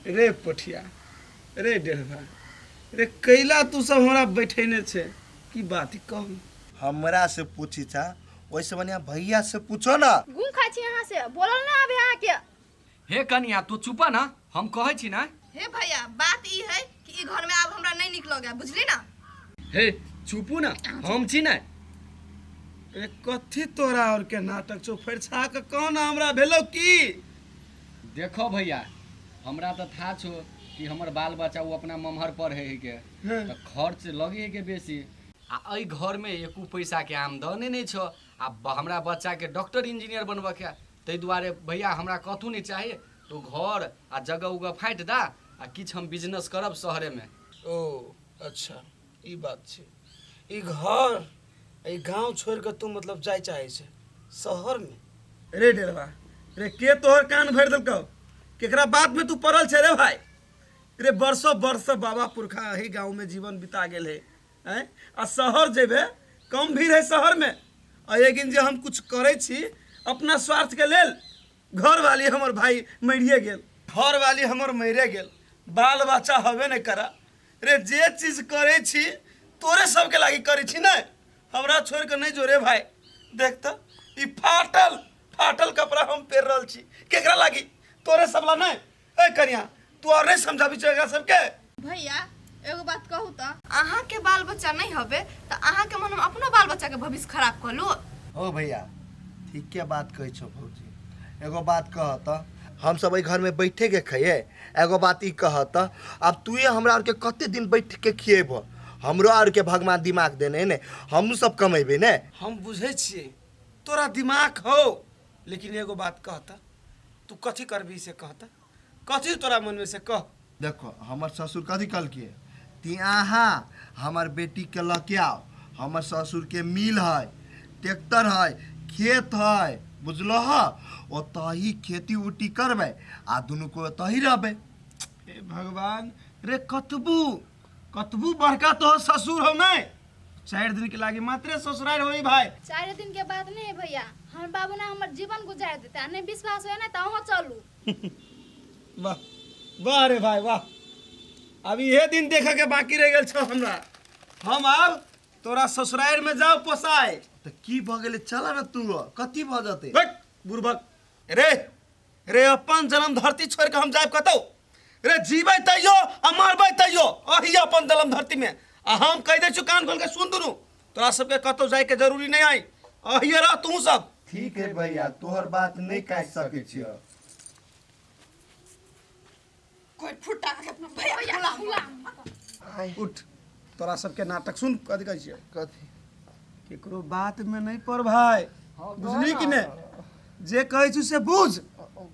रे पठिया रे डेढ़वा रे कैला तू सब हमरा बैठेने छे की बात कहू हमरा से पूछी था वैसे बनिया भैया से पूछो ना। गुम खाई छी यहाँ से बोलल ना आबे यहाँ के। हे कनिया तू चुपा ना, हम कहै छी ना। हे भैया बात ई है कि ई घर में अब हमरा नहीं निक लगे बुझली ना। हे चुपू ना, हम छी ना। ए कथी तोरा और के नाटक छो फरछा के कौन हमरा भेलो की। देखो भैया हमरा तो था छो कि हमर बाल बच्चा वो अपना ममहर पर है के तो खर्च लगे है के बेसी आ एहि घर में एको पैसा के आमदनी नहीं छो आ हमरा बच्चा के डॉक्टर इंजीनियर बनबा के तै दुआरे भैया हमरा कथू नहीं चाहिए तो घर आ जगह उगह फाइट दा आ किछ हम बिजनेस करब शहरे में। ओ अच्छा ई बात छे। ई घर ई गांव छोड़ के तू मतलब जाय चाहे छे शहर में। रे डेरवा रे के तोहर कान भर देलको केकरा बात में तू पड़ल छे रे भाई। रे बरसों बरस बाबा पुरखा ही गांव में जीवन बिता गेल है हैं आ शहर जेबे कम भीड़ है शहर में। और लेकिन जे हम कुछ करे छी अपना स्वार्थ के लेल घर वाली हमर भाई मरिए गेल घर वाली हमर मरे गेल बाल बच्चा हबे नहीं करा। रे जे चीज करे छी तोरे सबके लागी करे छी ना हमरा छोड़ के नहीं जोरे भाई। देख तो ई फाटल फाटल कपड़ा हम पहन रहल छी केकरा लागी तोरे सब ला नहीं। ए कनिया तू और नहीं समझाबी छेगा सबके। भैया एगो बात कहू तो अहाँ के बाल बच्चा नहीं हबे तो अहाँ के मन हम अपनो बाल बच्चा के भविष्य खराब कर लू। ओ भैया ठीक के बात कही छो भौजी। एगो बात कह तो हम सब घर में बैठे के खाइए। एगो बात ई कह तो अब तू हमरा और के कते दिन बैठ के खिएब हमरो और के भगवान दिमाग देने ने हम सब कमेबे ने। हम बुझे छिए तोरा दिमाग हो लेकिन एगो बात कहता तू कथी करबी से कहता कथी तोरा मन में से कह। देखो हमर ससुर कथी कल किए ती अहाँ हमर बेटी के लके आओ हमर ससुर के मिल है ट्रैक्टर है खेत है बुझलो है ओतही खेती उटी करबे आ दुनू को ओतही रहबे। हे भगवान रे कतबू कतबू बड़का तो ससुर हो नहीं 4 दिन के लागे मात्रे ससुराल होई भाई। 4 दिन के बाद नहीं भैया हम बाबू ना हमर जीवन गुजार देता नहीं विश्वास है ना तो वहां चलू। वाह वाह रे भाई वाह अभी ये दिन देखे के बाकी रह गेल छो हमरा। हम अब तोरा ससुराल में जाओ पोसाए तो की भ गेले चला ना तू कथी भ जते बट बुरबक रे रे अपन जन्म धरती छोड़ के हम जाए कतौ रे जीवे तैयो आ मरबे तैयो अही अपन जन्म धरती में आ हम कह दे छु कान खोल के सुन दुनु तोरा सबके कतौ जाए के जरूरी नहीं आई अही रह तू सब। ठीक है भैया तोहर बात नहीं काट सके छियो। कोई फुटा के अपना भैया बुला उठ तोरा सबके नाटक सुन कथी कहै छियै कथी केकरो बात में नहीं पड़ भाई बुझली कि नहीं जे कहै छु से बुझ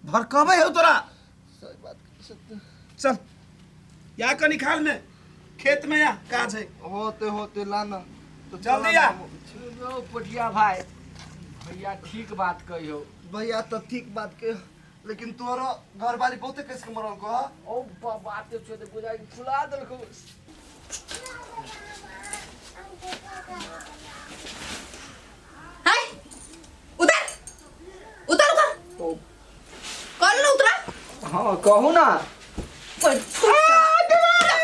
भड़कबै हो तोरा। सही बात चल या कनी खाल में खेत में या काज है होते लाना तो जल्दी आ। चलो पटिया भाई भैया ठीक बात कहियो। भैया तो ठीक बात के लेकिन तोरो घर वाली बहुते कैसे के मरल को ओ बात छो त गुजाई फुला देलको। हाय उधर उधर कर कल ना उतरा। हां कहू ना कोई फुटा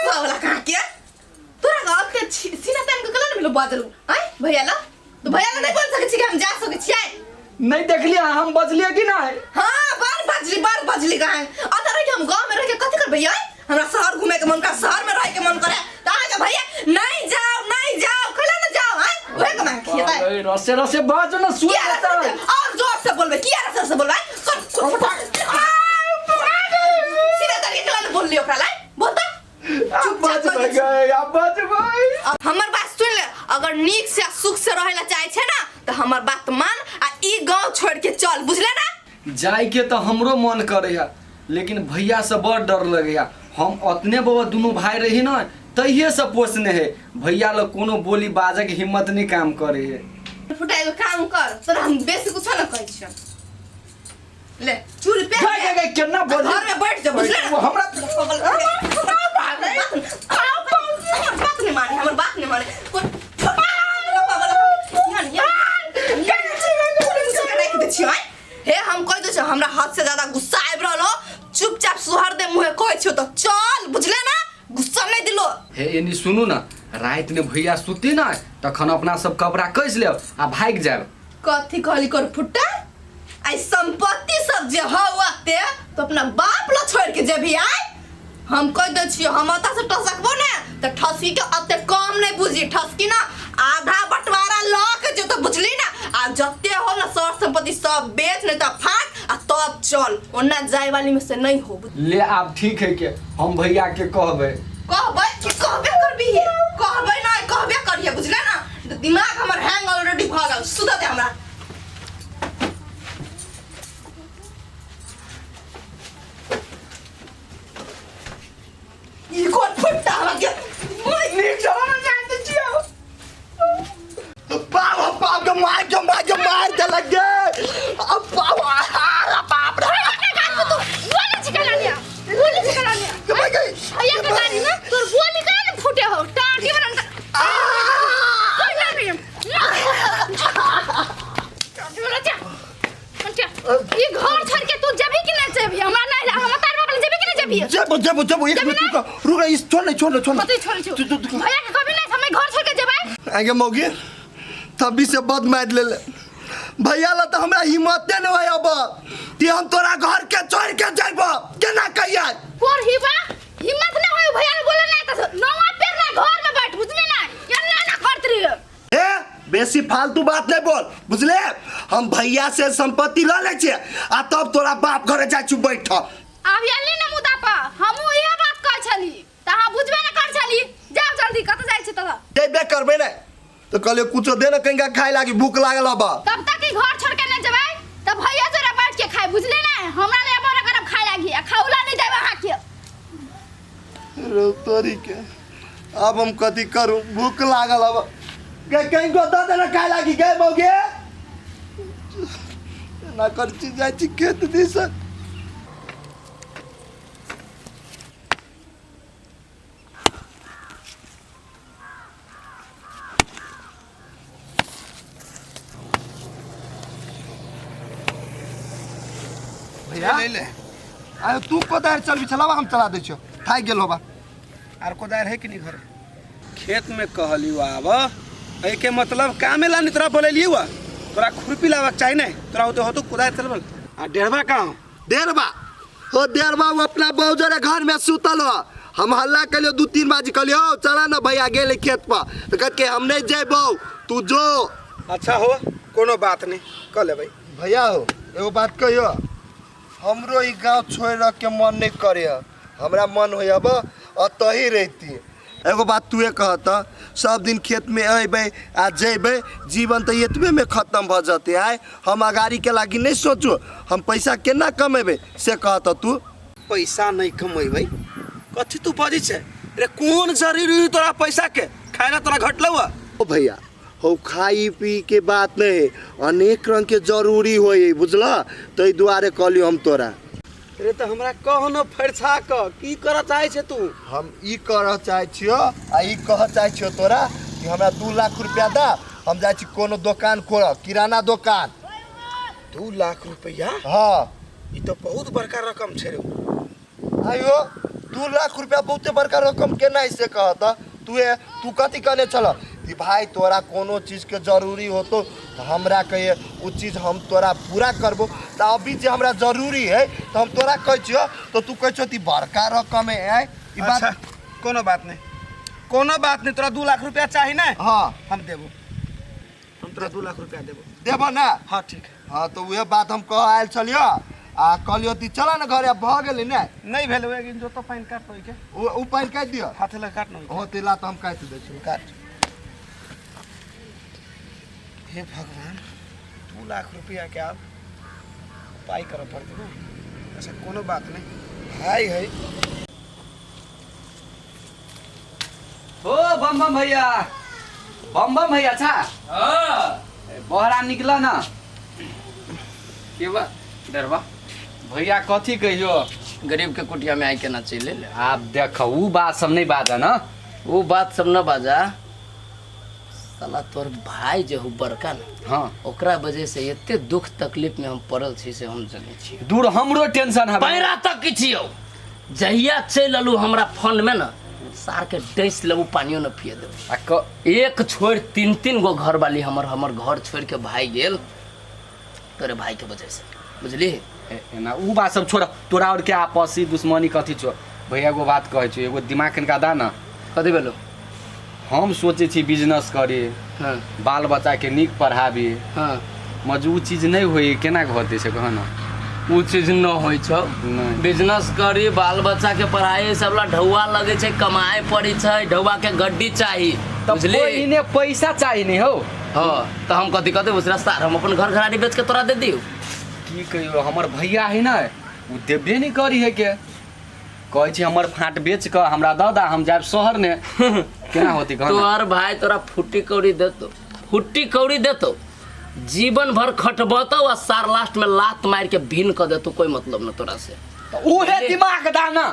वाला कहां के तोरा गांव के सीना तन के कलर मिलो बादलू हाय भैया ला तो भैया ला नहीं बोल सके छी कि हम जा सके छी। नहीं देखलिए हम बजलिए कि नहीं। हां बार बजली कहां अतरे के हम गांव में रह के कथि कर भैया हमरा शहर घूमे के मन कर शहर में रह के मन करे त आ जा भैया नहीं जाओ खला ना जाओ हां ओए कमा खिएता है। अरे रसे रसे बाजो ना सुन और जोर से बोलबे किया रसे से बोलबे सीधा करके चला बोल लियो ओकरा ला बोलता चुप बाज गए अब बाज गए। अब हमर बात सुन ले अगर नीक से सुख से रहेला चाहे छे ना तो हमर बात मान आ ई गांव छोड़ के चल बुझले ना। जाए के तो हमरो मन करे लेकिन भैया से बड़ डर लगे हम अतने बाबा दोनों भाई रही ना तहिए से पोसने है भैया लोग कोनो बोली बाजे के हिम्मत नहीं काम करे है। फुटा एगो काम कर तोरा हम बेसी कुछ ना कहै छी ले चूड़ी पे गए केना बोल घर में बैठ जा बुझले हमरा बात नहीं माने हमर बात नहीं माने हे हम कह दे हमरा हाथ से ज्यादा गुस्सा आबि रहलो चुपचाप सुहर दे मुहे कहै छियो तो चल बुझले ना गुस्सा नहीं दिलो हे एनी सुनू ना रात में भैया सुती ना तखन अपना सब कपड़ा कैस लेब आ भाग जाब कथी कहली कर फुट्टा आई संपत्ति सब जे हवाते तो अपना बाप ला छोड़ के जे भी आए हम कह दे छियो हम अता से टसकबो ना तो ठसकी के अते कम नहीं बुझी ठसकी ना आधा बंटवारा ल के जे तो बुझली ना आ जत्ते हो ना सर संपत्ति सब बेच नहीं तो फाट आ तब चल ओना जाय वाली में से नहीं हो ले आप ठीक है के हम भैया के कहबे कि कहबे करबी कहबे ना कहबे करिए बुझले ना दिमाग हमर हैंग ऑलरेडी भ गेल सुध दे हमरा ये कौन फुट्टा लग गया मैं नहीं जाना जानते छियो बाप के मार के लग गए अब बाप रे तू बोली चिकला लिया कब गई भैया के गाड़ी में तोर बोली काहे फूटे हो टाटी बरन ये घर छोड़ के तू जबी कि नहीं जबी हमरा नहीं हम तार बाप जबी कि नहीं जबी जब एक मिनट रुक इस छोड़ मत छोड़ भैया के कभी नहीं हमें घर छोड़ के जबै आगे मौगी तभी से बद मार ले भैया ला तो हमरा हिम्मत नहीं होय अब कि हम तोरा घर के छोड़ के जाइबो केना कहिया और हिम्मत नहीं होय भैया बोले नहीं तो नवा पेर ना घर में बैठ बुझली ना एन्ना ना करत रही ए बेसी फालतू बात नहीं बोल बुझले हम भैया से संपत्ति ल ले छे आ तब तोरा बाप घरे जा छु बैठ अब याली ना मुदापा हमहु ये बात कह छली तहा बुझबे ना कर छली जा जल्दी कत जाय छ त देबे करबे नहीं तो कहले कुछ दे ना कहीं खाए लागी भूख लागल अब तब तक ही घर छोड़ के नहीं जबै तब भैया जरा बैठ के खाए बुझले ना हमरा ले मोर करब खाए लागी आ खाउला नहीं देबे हाथ के रो तोरी के अब हम कथी करूं भूख लागल अब कहीं को दे देना खाए लागी गए मौगे ना कर चीज जाय छी खेत दिस ले ले आयो तू कोदार चल भी चलावा हम चला दे छो थाक गेल होबा आर कोदार है कि नहीं घर खेत में कहली आब ए के मतलब कामे ला तोरा बोलेलिए वा तोरा खुरपी लावा चाहिए नहीं तोरा हो तो कोदार चलबल आ डेढ़वा कहाँ देरबा वो अपना बहुजरे घर में सुतल हो हम हल्ला कलियो 2-3 बाजी कलियो चला ना भैया गेले खेत पर तो कहत के हम नहीं जेबो तू जो अच्छा हो कोनो बात नहीं कह ले भाई भैया हो एगो बात कहियो हमरो ई गांव छोड़ के मन नहीं करे हमरा मन होय अब अतही रहती एगो बात तूए कहत सब दिन खेत में अबे आ जेबे जीवन तो एतबे में खत्म भ जते आए हम अगाड़ी के लागी नहीं सोचो हम पैसा केना कमेबे से कहत तू पैसा नहीं कमेबै कथी तू बजी छे रे कौन जरूरी तोरा पैसा के खाना तोरा घटलौ ओ भैया हो खाई पी के बात नहीं अनेक रंग के जरूरी होई बुझला तै दुआरे कहलियो हम तोरा रे तो हमरा कह न फरछा क की कर चाहे छे तू हम ई कर चाहे छियो आ ई कह चाहे छियो तोरा कि हमरा 2 लाख रुपया दा हम जाय छी कोनो दुकान खोल किराना दुकान 2 लाख रुपया हां ई तो बहुत बड़का रकम छे रे आयो 2 लाख रुपया बहुत बड़का रकम केना से कहता तू कथी कहने चल कि भाई तोरा कोनो चीज के जरूरी हो तो हमरा कहे वो चीज हम तोरा पूरा करबो तो अभी जे हमरा जरूरी है तो हम तोरा कह छियो तो तू कह छी बड़का रकम है ई बात अच्छा कोनो बात नहीं तोरा 2 लाख रुपया चाहिए ना हां हम देबो हम तोरा 2 लाख रुपया देबो ना हां ठीक है हां तो वह बात हम कह आयल चलियो आ कहलियो ती चला ना घरे भ गेलै ना नहीं भेल होय जो तो पानी काट होय के उ पानी काट दियो हाथ लगा काट न हो तेला तो हम काट दे छी काट हे भगवान 2 लाख रुपया के आप पाई कर पड़ते ना ऐसा कोनो बात नहीं भाई है हो बम बम भैया छा बहरा निकला ना के बा डरवा भैया कथी कहियो गरीब के कुटिया में आई के ना चले ले आप देखो ऊ बात सब नहीं बाजा ना वो बात सब न बाजा साला तोर भाई जे हो बड़का न हाँ ओकरा वजह से एते दुख तकलीफ में हम पड़ल छी से हम जाने छी। दूर हमरो टेंशन है पैरा तक की छियौ जहिया चल अलू हमरा फंड में न सार के डैस लेबू पानियो न पिए देबू। एक छोड़ तीन गो घर वाली हमर घर छोड़ के भाई गेल तोरे भाई के वजह से बुझली। ना उ बात सब छोड़, तोरा और क्या आपसी दुश्मनी कथी छो। भैया एगो बात कहै छी, एगो दिमाग कनिका दा न। कथी भेलो? हम सोचे छी बिजनेस करी, हाँ बाल बच्चा के नीक पढ़ाबी, हाँ मजू उ चीज नहीं होई केना होते से कह न। उ चीज न होइ छौ। नहीं। बिजनेस करी बाल बच्चा के पढ़ाई सबला ढौआ लगे छै, कमाए पड़ी छै, ढौआ के गड्डी चाही बुझली। इने पैसा चाहिए नहीं हो। हाँ तो हम कथी कहते उस रास्ता हम अपन घर घराड़ी बेच के तोरा दे दियो। की कहियो हमर भैया है ना उ देबे नहीं करी है के, कहै छी हमर फाट बेच के हमरा दऽ दा हम जाब शहर ने केना होती कहना। तोहर भाई तोरा फुट्टी कौड़ी देतो जीवन भर खटबतो आ सार लास्ट में लात मार के भीन कर देतो, कोई मतलब न तोरा से। उहे दिमाग दा ना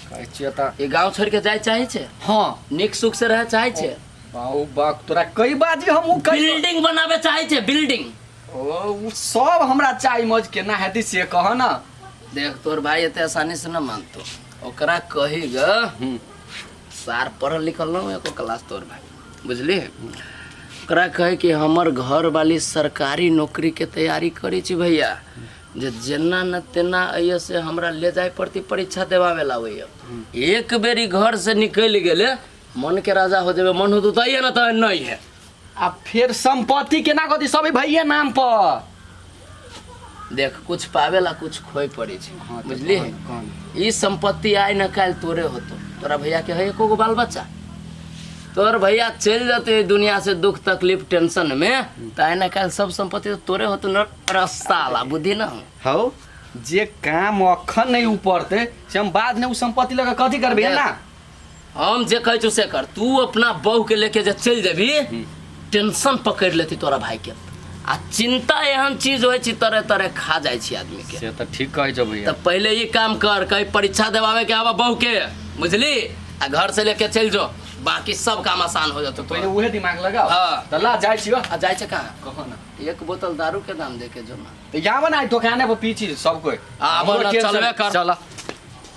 कहै छी त ये गांव छोड़ के जाय चाहे छे, हां निक सुख से रह चाहे छे, बाऊ बाक तोरा कई बाजी हम उ कई बिल्डिंग बनावे चाहे छे, बिल्डिंग। ओ उ सब हमरा चाही मज केना हेती से कह ना। देख तोर भाई एते आसानी से न मानतो, ओकरा कही ग सार पढ़ल लिखल न एको क्लास तोर भाई बुझली। ओकरा कहे कि हमर घर वाली सरकारी नौकरी के तैयारी करी छी भैया, जे जेना न तेना अइए से हमरा ले जाए पड़ती परीक्षा देवावे लावैया। एक बेरी घर से निकल गेले मन के राजा हो जावे, मन हो तो अइए न त नहीं है। आ फिर संपत्ति केना कथी सब भैया नाम पर। देख कुछ पावेला कुछ खोई पड़ी छै हाँ, तो बुझली। ई संपत्ति आइ न काल तोरे होतो, तोरा भैया के है एको गो बाल बच्चा, तोर भैया चल जाते दुनिया से दुख तकलीफ टेंशन में त आइ न काल सब संपत्ति तो तोरे होतो न। रसाला बुद्धि न हो जे काम अखन नहीं ऊपरते से हम बाद में उ संपत्ति लगा कथी करबे ना। हम जे कहै छु से कर, तू अपना बहू के लेके जे चल जेबी टेंशन पकड़ लेती तोरा भाई के। आ चिंता एहन चीज होइ छी तरह तरह खा जाए छी आदमी के। से त ठीक कहै छ भैया। त पहले ये काम कर, कहीं परीक्षा देवावे के आवा बहू के बुझली, आ घर से लेके चल जो, बाकी सब काम आसान हो जातो। पहले उहे दिमाग लगाओ। हाँ। त ला जाय छियो। आ जाए छे कहाँ? कहो ना एक बोतल दारू के दाम दे के जो ना। तो यहाँ बना दुकाने पर पीछे सब कोई आ बोल चलवे कर। चला